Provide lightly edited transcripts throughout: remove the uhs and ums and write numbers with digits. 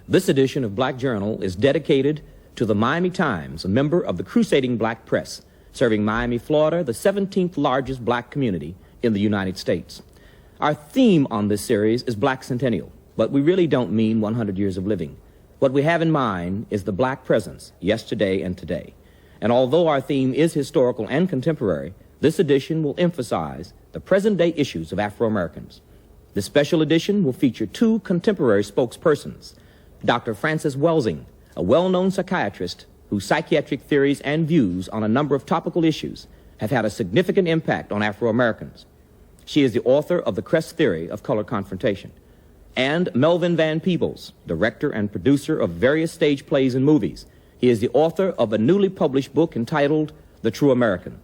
This edition of Black Journal is dedicated to the Miami Times, a member of the crusading black press, serving Miami, Florida, the 17th largest black community in the United States. Our theme on this series is Black Centennial, but we really don't mean 100 years of living. What we have in mind is the black presence, yesterday and today. And although our theme is historical and contemporary, this edition will emphasize the present-day issues of Afro-Americans. This special edition will feature two contemporary spokespersons, Dr. Cress Welsing, a well-known psychiatrist whose psychiatric theories and views on a number of topical issues have had a significant impact on Afro-Americans. She is the author of the Cress theory of color confrontation. And Melvin Van Peebles, director and producer of various stage plays and movies. He is the author of a newly published book entitled The True American.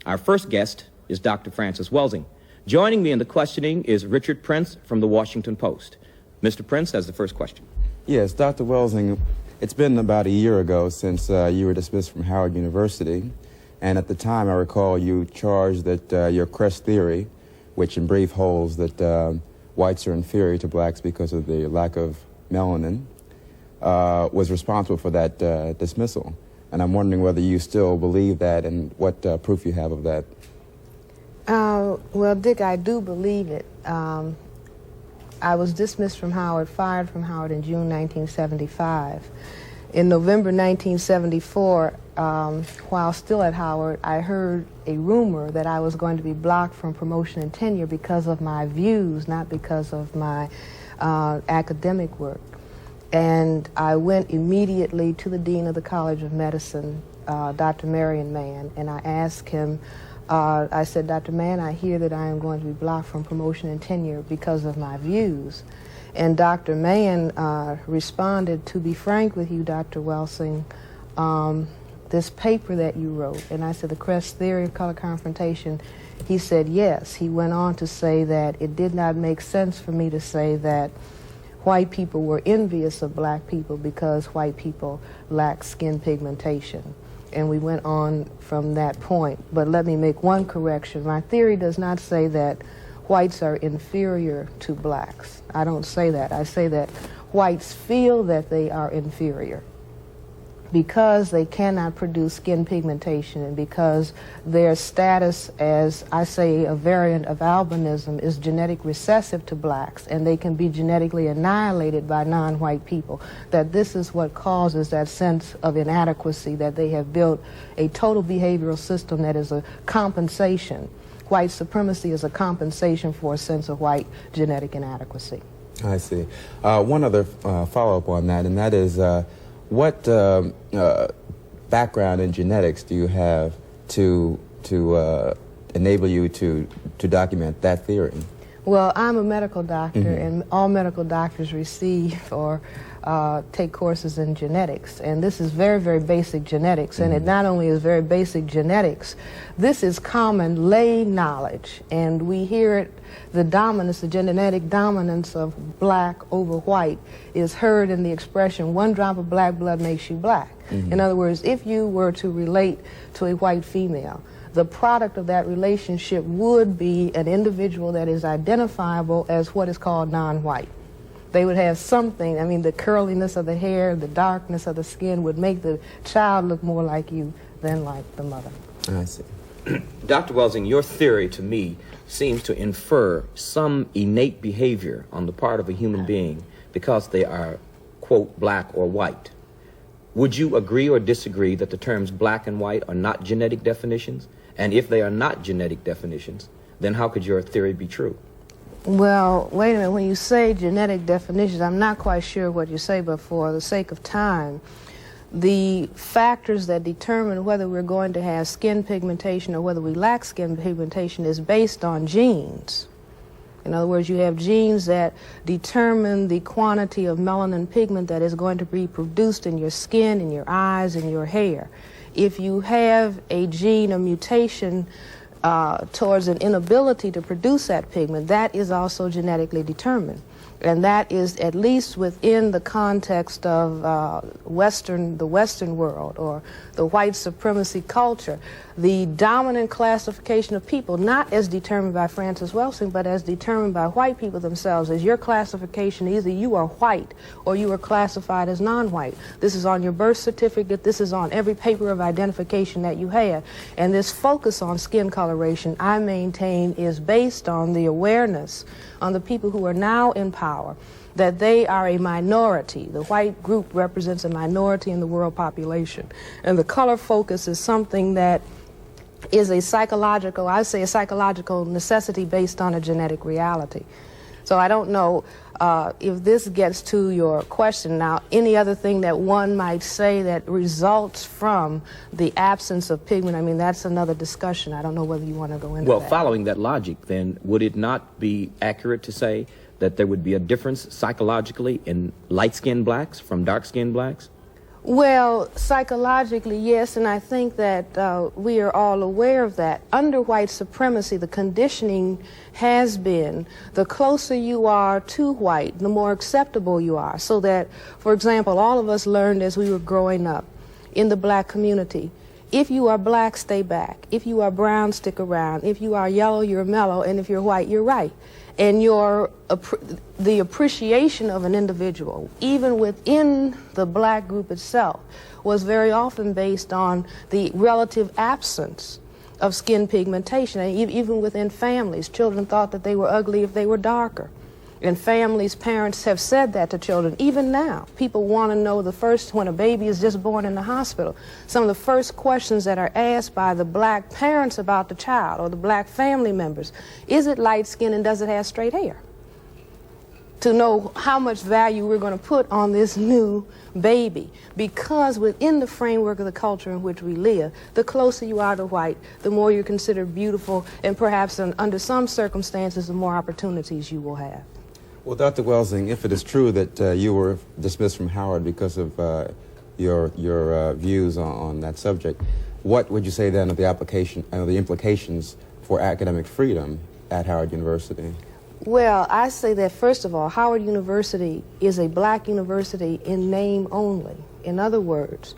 Our first guest is Dr. Cress Welsing. Joining me in the questioning is Richard Prince from the Washington Post. Mr. Prince has the first question. Yes, Dr. Welsing, it's been about a year ago since you were dismissed from Howard University. And at the time, I recall you charged that your Cress theory, which in brief holds that whites are inferior to blacks because of the lack of melanin, was responsible for that dismissal. And I'm wondering whether you still believe that and what proof you have of that. Well, Dick, I do believe it. I was dismissed from Howard, fired from Howard in June 1975. In November 1974, while still at Howard, I heard a rumor that I was going to be blocked from promotion and tenure because of my views, not because of my academic work. And I went immediately to the Dean of the College of Medicine, Dr. Marion Mann, and I asked him, I said, Dr. Mann, I hear that I am going to be blocked from promotion and tenure because of my views. And Dr. Mann responded, to be frank with you, Dr. Welsing, this paper that you wrote, and I said, the Cress theory of color confrontation, he said yes. He went on to say that it did not make sense for me to say that white people were envious of black people because white people lack skin pigmentation. And we went on from that point. But let me make one correction. My theory does not say that whites are inferior to blacks. I don't say that. I say that whites feel that they are inferior because they cannot produce skin pigmentation and because their status as, I say, a variant of albinism is genetic recessive to blacks, and they can be genetically annihilated by non-white people, that this is what causes that sense of inadequacy, that they have built a total behavioral system that is a compensation. White supremacy is a compensation for a sense of white genetic inadequacy. I see. One other follow-up on that, and that is, what background in genetics do you have to enable you to document that theory? Well, I'm a medical doctor, and all medical doctors receive or take courses in genetics, and this is very, very basic genetics, and it not only is very basic genetics, this is common lay knowledge, and we hear it, the dominance, the genetic dominance of black over white is heard in the expression, one drop of black blood makes you black. In other words, if you were to relate to a white female, the product of that relationship would be an individual that is identifiable as what is called non-white. They would have something, I mean, the curliness of the hair, the darkness of the skin would make the child look more like you than like the mother. I see. Dr. Welsing, your theory to me seems to infer some innate behavior on the part of a human being because they are, quote, black or white. Would you agree or disagree that the terms black and white are not genetic definitions? And if they are not genetic definitions, then how could your theory be true? Well, wait a minute. When you say genetic definitions, I'm not quite sure what you say, but for the sake of time, the factors that determine whether we're going to have skin pigmentation or whether we lack skin pigmentation is based on genes. In other words, you have genes that determine the quantity of melanin pigment that is going to be produced in your skin, in your eyes, in your hair. If you have a gene, a mutation towards an inability to produce that pigment, that is also genetically determined. And that is at least within the context of the Western world, or the white supremacy culture, the dominant classification of people, not as determined by Cress Welsing, but as determined by white people themselves, is your classification. Either you are white or you are classified as non-white. This is on your birth certificate. This is on every paper of identification that you have. And this focus on skin coloration, I maintain, is based on the awareness on the people who are now in power, that they are a minority. The white group represents a minority in the world population. And the color focus is something that is a psychological, I say a psychological necessity based on a genetic reality. So I don't know if this gets to your question. Now, any other thing that one might say that results from the absence of pigment, I mean, that's another discussion. I don't know whether you want to go into that. Well, following that logic, then, would it not be accurate to say that there would be a difference psychologically in light-skinned blacks from dark-skinned blacks? Well, psychologically, yes, and I think that we are all aware of that. Under white supremacy, the conditioning has been the closer you are to white, the more acceptable you are. So that, for example, all of us learned as we were growing up in the black community, if you are black, stay back. If you are brown, stick around. If you are yellow, you're mellow, and if you're white, you're right. And the appreciation of an individual, even within the black group itself, was very often based on the relative absence of skin pigmentation. And even within families, children thought that they were ugly if they were darker. And families, parents have said that to children. Even now, people want to know when a baby is just born in the hospital, some of the first questions that are asked by the black parents about the child or the black family members, is it light skin and does it have straight hair? To know how much value we're going to put on this new baby. Because within the framework of the culture in which we live, the closer you are to white, the more you're considered beautiful, and perhaps under some circumstances, the more opportunities you will have. Well, Dr. Welsing, if it is true that you were dismissed from Howard because of your views on that subject, what would you say then of the implications for academic freedom at Howard University? Well, I say that, first of all, Howard University is a black university in name only. In other words,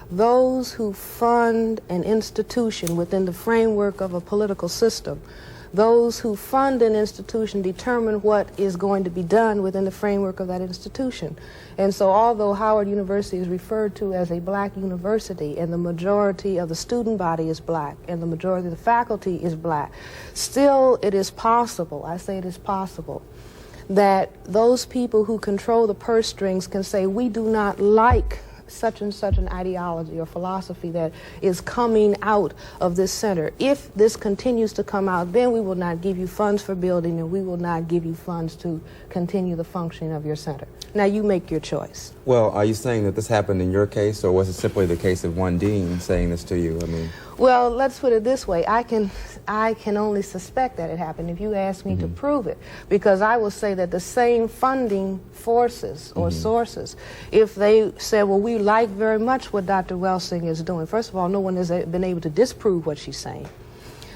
those who fund an institution within the framework of a political system, those who fund an institution determine what is going to be done within the framework of that institution. And so although Howard University is referred to as a black university and the majority of the student body is black and the majority of the faculty is black, still it is possible, I say it is possible, that those people who control the purse strings can say, we do not like such and such an ideology or philosophy that is coming out of this center. If this continues to come out, then we will not give you funds for building and we will not give you funds to continue the functioning of your center. Now you make your choice. Well, are you saying that this happened in your case, or was it simply the case of one dean saying this to you? I mean, well, let's put it this way. I can only suspect that it happened if you ask me to prove it, because I will say that the same funding forces or sources, if they say, well, we like very much what Dr. Welsing is doing. First of all, no one has been able to disprove what she's saying.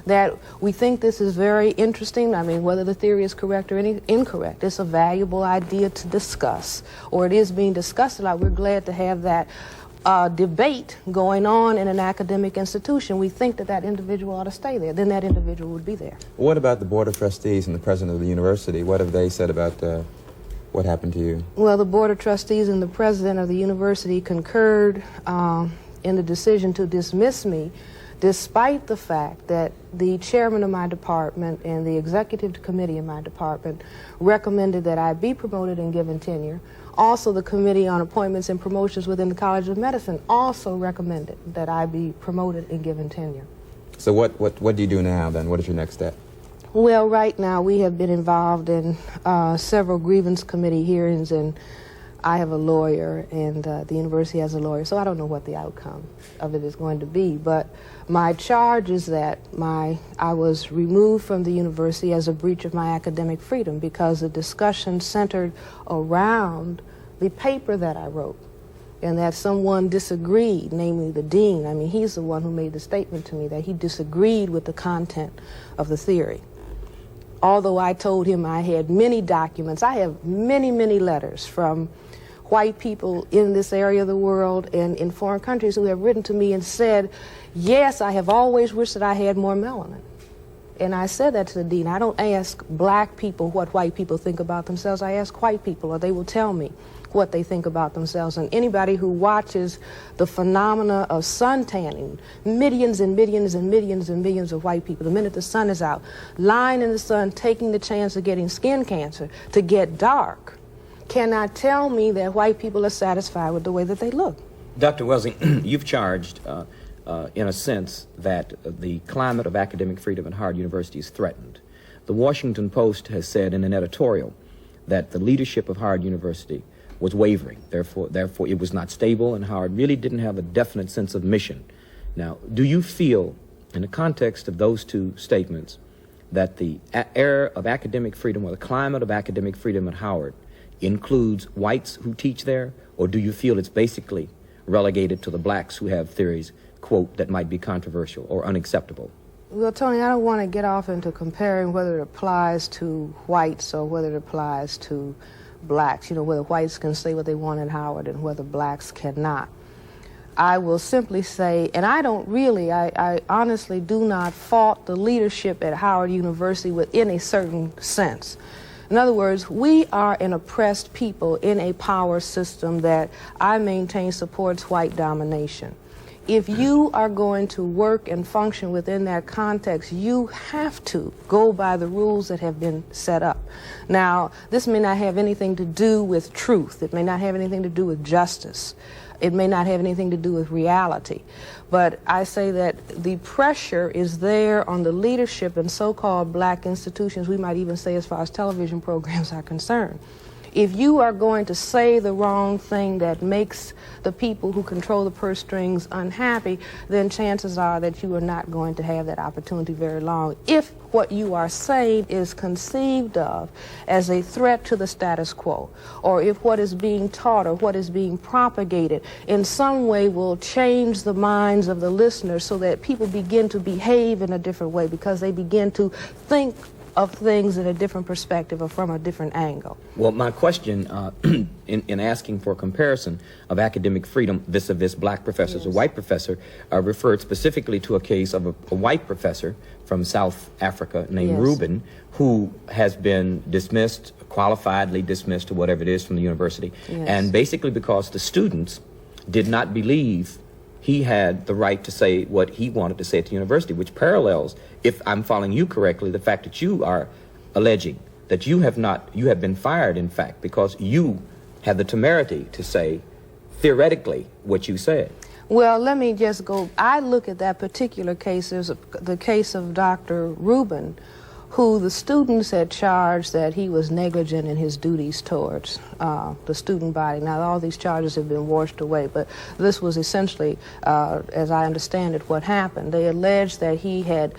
That we think this is very interesting. I mean, whether the theory is correct or incorrect, it's a valuable idea to discuss, or it is being discussed a lot. We're glad to have that debate going on in an academic institution. We think that that individual ought to stay there. Then that individual would be there. What about the Board of Trustees and the President of the University? What have they said about what happened to you? Well, the Board of Trustees and the President of the University concurred in the decision to dismiss me, despite the fact that the chairman of my department and the executive committee in my department recommended that I be promoted and given tenure. Also, the Committee on Appointments and Promotions within the College of Medicine also recommended that I be promoted and given tenure. So what do you do now, then? What is your next step? Well, right now we have been involved in several grievance committee hearings, and I have a lawyer, and the university has a lawyer, so I don't know what the outcome of it is going to be. But my charge is that I was removed from the university as a breach of my academic freedom because the discussion centered around the paper that I wrote, and that someone disagreed, namely the dean. I mean, he's the one who made the statement to me that he disagreed with the content of the theory. although I told him I had many documents. I have many, many letters from white people in this area of the world and in foreign countries who have written to me and said, yes, I have always wished that I had more melanin. And I said that to the dean. I don't ask black people what white people think about themselves. I ask white people, or they will tell me what they think about themselves. And anybody who watches the phenomena of sun tanning, millions and millions and millions and millions of white people, the minute the sun is out, lying in the sun, taking the chance of getting skin cancer to get dark, cannot tell me that white people are satisfied with the way that they look. Dr. Welsing, you've charged, in a sense, that the climate of academic freedom at Howard University is threatened. The Washington Post has said in an editorial that the leadership of Howard University was wavering. Therefore, it was not stable, and Howard really didn't have a definite sense of mission. Now, do you feel, in the context of those two statements, that the era of academic freedom or the climate of academic freedom at Howard includes whites who teach there, or do you feel it's basically relegated to the blacks who have theories, quote, that might be controversial or unacceptable? Well, Tony, I don't want to get off into comparing whether it applies to whites or whether it applies to blacks, you know, whether whites can say what they want at Howard and whether blacks cannot. I will simply say, and I don't really, I honestly do not fault the leadership at Howard University within a certain sense. In other words, we are an oppressed people in a power system that I maintain supports white domination. If you are going to work and function within that context, you have to go by the rules that have been set up. Now, this may not have anything to do with truth. It may not have anything to do with justice. It may not have anything to do with reality. But I say that the pressure is there on the leadership in so-called black institutions, we might even say as far as television programs are concerned. If you are going to say the wrong thing that makes the people who control the purse strings unhappy, then chances are that you are not going to have that opportunity very long. If what you are saying is conceived of as a threat to the status quo, or if what is being taught or what is being propagated in some way will change the minds of the listeners so that people begin to behave in a different way because they begin to think of things in a different perspective or from a different angle. Well, my question in asking for a comparison of academic freedom vis-a-vis black professors or white professor referred specifically to a case of a white professor from South Africa named Rubin, who has been dismissed, qualifiedly dismissed or whatever it is from the university, and basically because the students did not believe he had the right to say what he wanted to say at the university, which parallels, if I'm following you correctly, the fact that you are alleging that you have been fired, in fact, because you had the temerity to say, theoretically, what you said. Well, let me just go, I look at that particular case, there's the case of Dr. Rubin, who the students had charged that he was negligent in his duties towards the student body. Now, all these charges have been washed away, but this was essentially, as I understand it, what happened. They alleged that he had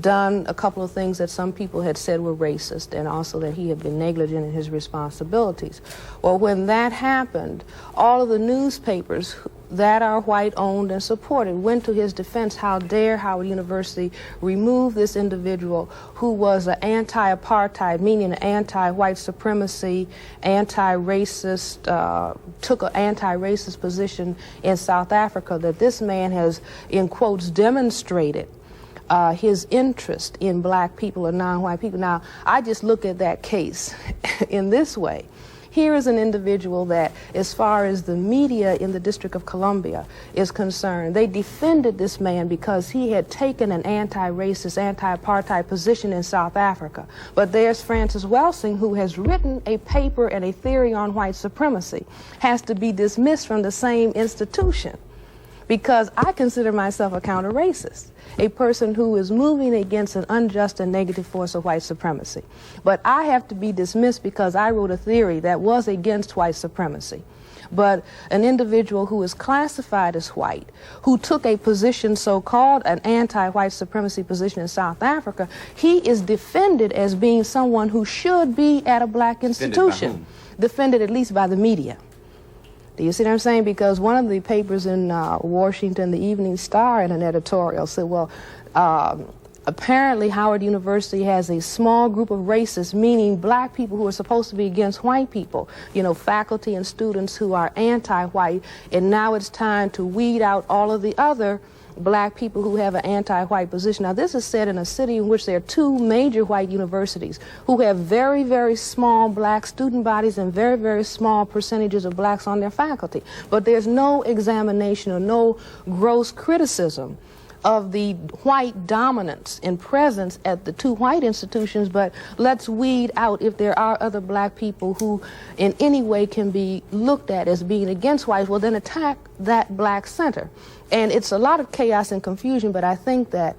done a couple of things that some people had said were racist, and also that he had been negligent in his responsibilities. Well, when that happened, all of the newspapers that are white-owned and supported went to his defense. How dare Howard University remove this individual who was an anti-apartheid, meaning an anti-white supremacy, anti-racist, took an anti-racist position in South Africa, that this man has, in quotes, demonstrated his interest in black people or non-white people. Now, I just look at that case in this way. Here is an individual that, as far as the media in the District of Columbia is concerned, they defended this man because he had taken an anti-racist, anti-apartheid position in South Africa. But there's Cress Welsing, who has written a paper and a theory on white supremacy, has to be dismissed from the same institution because I consider myself a counter-racist, a person who is moving against an unjust and negative force of white supremacy. But I have to be dismissed because I wrote a theory that was against white supremacy. But an individual who is classified as white, who took a position so-called an anti-white supremacy position in South Africa, he is defended as being someone who should be at a black institution. Defended at least by the media. Do you see what I'm saying? Because one of the papers in Washington, the Evening Star, in an editorial said, well, Apparently, Howard University has a small group of racists, meaning black people who are supposed to be against white people, you know, faculty and students who are anti-white, and now it's time to weed out all of the other black people who have an anti-white position. Now, this is said in a city in which there are two major white universities who have very, very small black student bodies and very, very small percentages of blacks on their faculty. But there's no examination or no gross criticism of the white dominance and presence at the two white institutions, but let's weed out if there are other black people who in any way can be looked at as being against whites, well then attack that black center. And it's a lot of chaos and confusion, but I think that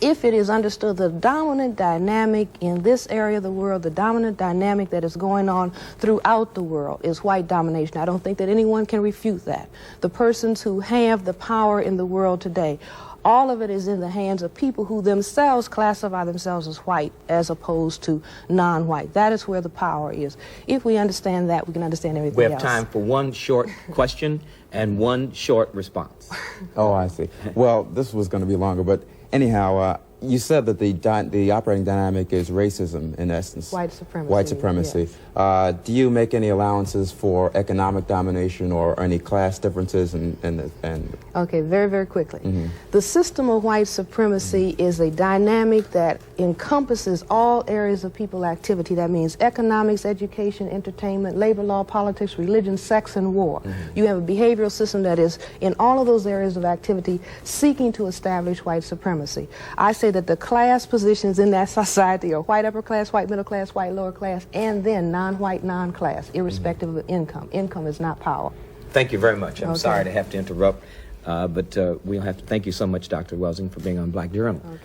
if it is understood the dominant dynamic in this area of the world, the dominant dynamic that is going on throughout the world is white domination. I don't think that anyone can refute that. The persons who have the power in the world today, all of it is in the hands of people who themselves classify themselves as white as opposed to non-white. That is where the power is. If we understand that, we can understand everything else. We have time for one short question and one short response. Oh, I see. Well, this was going to be longer, but anyhow, you said that the operating dynamic is racism, in essence. White supremacy. White supremacy. Yes. Do you make any allowances for economic domination or any class differences? Okay, very, very quickly. The system of white supremacy is a dynamic that encompasses all areas of people activity. That means economics, education, entertainment, labor law, politics, religion, sex, and war. You have a behavioral system that is in all of those areas of activity seeking to establish white supremacy. I say that the class positions in that society are white upper class, white middle class, white lower class, and then non-white non-class, irrespective of income. Income is not power. Thank you very much. I'm Okay. sorry to have to interrupt, but we'll have to thank you so much, Dr. Welsing, for being on Black Journal. Okay.